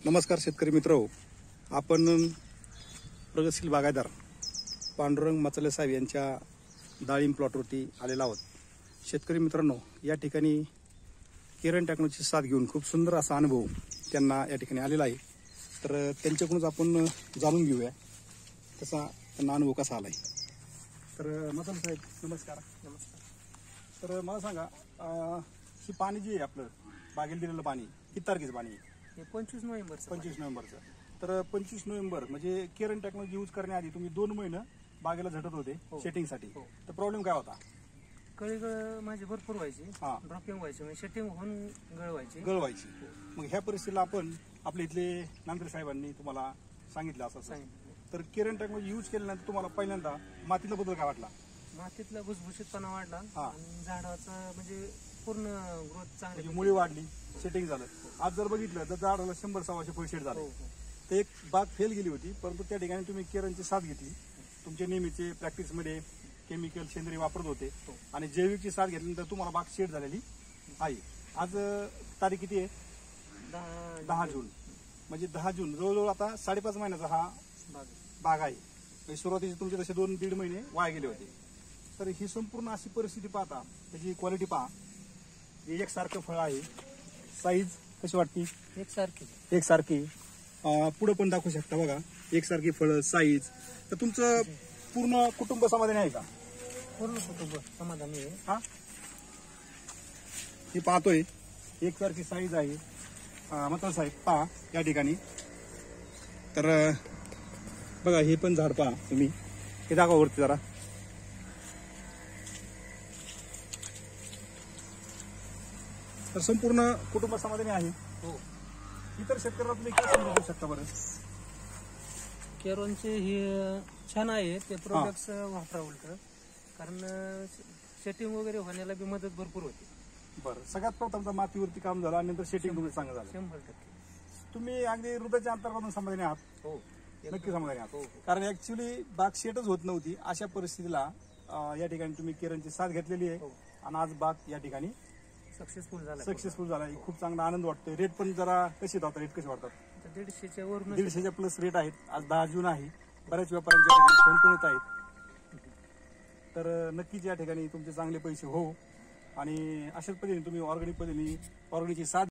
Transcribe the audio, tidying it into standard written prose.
नमस्कार शेतकरी मित्र, आपण प्रगतशील बागायतदार पांडुरंग मचले साहेब यांच्या डाळिंब प्लॉटवरती आलेलो आहोत। शेतकरी मित्रांनो, या ठिकाणी केरन टेक्नॉलॉजीची साथ घेऊन खूप सुंदर असा अनुभव त्यांना या ठिकाणी आलेला आहे। तर त्यांच्याकडूनच आपण जाणून घेऊया तसा त्यांना अनुभव कसा आलाय। तर मचले साहेब नमस्कार। नमस्कार। तर मला सांगा, ही पाणी जे आहे आपलं बागेला दिलेलं पाणी किती तारखेचं पाणी आहे? 25 नोव्हेंबर 25 नोव्हेंबरचं। तर 25 नोव्हेंबर म्हणजे केरन टेक्नॉलॉजी यूज करण्याआधी तुम्ही 2 महिने बागेला झटत होते सेटिंगसाठी। तर प्रॉब्लेम काय होता? कळीगळ माझी भरपूर व्हायची, हा। ड्रॉपिंग व्हायची, म्हणजे सेटिंग होऊन गळवायची। मग ह्या परिस्थितीला आपण आपले इथले नांद्रे साहेबांनी तुम्हाला सांगितलं असं। तर केरन टेक्नॉलॉजी यूज केल्यानंतर तुम्हाला पहिल्यांदा मातीतला बदल काय वाटला? मातीतला भुसभुशीतपणा वाढला आणि झाडाचं म्हणजे पूर्ण ग्रोथ चांगली, म्हणजे मुळी वाढली, सेटिंग झालं। आज जर बघितलं तर झाडाला 100-125 फळ सेट झाले। तर एक बाग फेल गेली होती, परंतु त्या ठिकाणी तुम्ही केरनची साथ घेतली। तुमच्या नेहमीचे प्रॅक्टिसमध्ये केमिकल सेंद्रिय वापरत होते आणि जैविकची साथ घेतल्यानंतर तुम्हाला बाग सेट झालेली आहे। आज तारीख किती आहे? 10 जून। म्हणजे 10 जून जवळजवळ आता 5.5 महिन्याचा हा बाग आहे। म्हणजे सुरुवातीचे तुमचे तसे 2-1.5 महिने वाया गेले होते। तर ही संपूर्ण अशी परिस्थिती पाहता त्याची क्वालिटी पहा, एकसारखं फळ आहे, साईज कशी वाटते? एकसारखी। पुढे पण दाखवू शकता बघा, एकसारखी फळं, साईज। तर तुमचं पूर्ण कुटुंब समाधानी आहे का? पूर्ण कुटुंब समाधानी आहे। हा, हे पाहतोय एकसारखी साईज आहे। मथुर साहेब पहा या ठिकाणी। तर बघा, हे पण झाड पहा तुम्ही, हे दाखवा वरती जरा। तर संपूर्ण कुटुंब समाधानी आहे। इतर शेतकऱ्यांना तुम्ही काय सांगू शकता बरं? केरनचे हे छान आहे, ते प्रोडक्ट्स वापरा उलट, कारण सेटिंग वगैरे होण्याला बी मदत भरपूर होती। बरं, सगळ्यात प्रथम मातीवरती काम झालं आणि नंतर सेटिंग तुम्ही चांगलं झालं। 100%। तुम्ही अगदी हृदयाच्या अंतर्गतातून समाधानी आहात? हो, नक्की समाधानी आहात। कारण ऍक्च्युली बाग सेटच होत नव्हती, अशा परिस्थितीला या ठिकाणी तुम्ही केरनची साथ घेतलेली आहे आणि आज बाग या ठिकाणी सक्सेसफुल झाला। खूप चांगला आनंद वाटतोय। रेट पण जरा कसे होतात? रेट कसे वाटतात? 150च्या वरून 150च्या प्लस रेट आहेत। आज 10 जून आहे, बऱ्याच व्यापाऱ्यांच्या ठिकाणी फोन पण येत आहेत। तर नक्कीच या ठिकाणी तुमचे चांगले पैसे हो आणि अशाच पद्धतीने तुम्ही ऑर्गॅनिकची साथ